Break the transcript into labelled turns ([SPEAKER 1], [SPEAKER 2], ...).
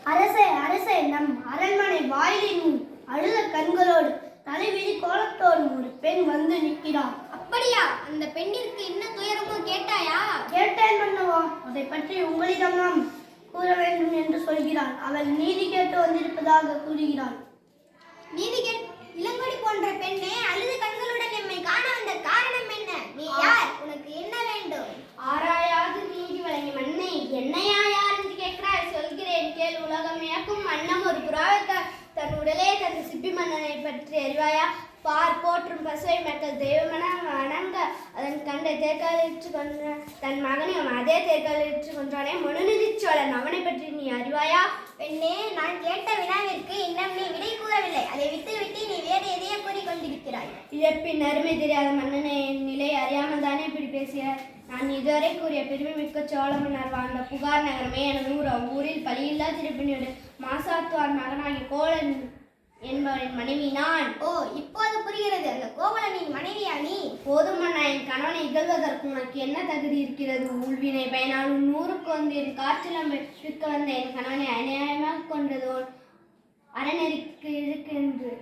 [SPEAKER 1] அரசே அரசே, நம் அரண்மனை வாயிலின் முன் அழுத கண்களோடு தலைவிரி கோலத்தோடு ஒரு பெண் வந்து நிற்கிறார்.
[SPEAKER 2] அப்படியா? அந்த பெண்ணிற்கு என்ன துயரமோ கேட்டாயா?
[SPEAKER 1] கேட்டேன் மன்னவா, அதை பற்றி உங்களிடம் நாம் கூற வேண்டும் என்று சொல்கிறாள். அவள் நீதி கேட்டு வந்திருப்பதாக கூறுகிறாள்.
[SPEAKER 2] நீதி கேட்டு இளங்கொடி போன்ற பெண்ணே அழுது கண்களுடன் எம்மை காண வந்த காரணம் என்ன? நீ யார்? உனக்கு என்ன வேண்டும்?
[SPEAKER 3] ஆராயாது நீதி வழங்கி மண்ணை என்னையா யார் என்று கேட்கிறாய்? சொல்கிறேன் கேள். உலகம் இயக்கும் மன்னம் ஒரு புறாவைக்கார் தன் உடலே தன் சிப்பி மன்னனை பற்றி அறிவாயா? பார் போற்றும் பசுவை மக்கள் தெய்வமென வணங்க அதன் கண்டை தேர்காலிற்று கொன்ற தன் மகனையும் அதே தேர்காலிற்று கொன்றானே மனுநீதி சோழன், அவனை பற்றி நீ அறிவாயா?
[SPEAKER 2] பெண்ணே, நான் கேட்ட வினாவிற்கு இன்னும் நீ விடை கூறவில்லை. அதை விட்டு நீ வேறு எதையே கூறிக்கொண்டிருக்கிறாய்.
[SPEAKER 3] இழப்பின் அருமை தெரியாத மன்னனை என் நிலை அறியாமல் தானே இப்படி பேசுகிறார். நான் இதுவரை கூறிய பெருமை மிக்க சோழ மன்னர் வாழ்ந்த புகார் நகரமே எனது ஊர். அவ்வூரில் பலியில்லா திருப்பணியோடு மாசாத்துவார் மகனாகிய கோவலன் என்பவரின் மனைவி நான்.
[SPEAKER 2] ஓ, இப்போது புரிகிறது. அந்த கோவலனின் மனைவியா நீ?
[SPEAKER 3] போதும் மன்னா, என் கணவனை இகழ்வதற்கு உனக்கு என்ன தகுதி இருக்கிறது? ஊழ்வினை பயனால் 100க்கு வந்து என் காற்றிலம் விற்க வந்த என் கணவனை அநியாயமாக கொண்டதோ அறநெறிக்கு இழுக்கென்று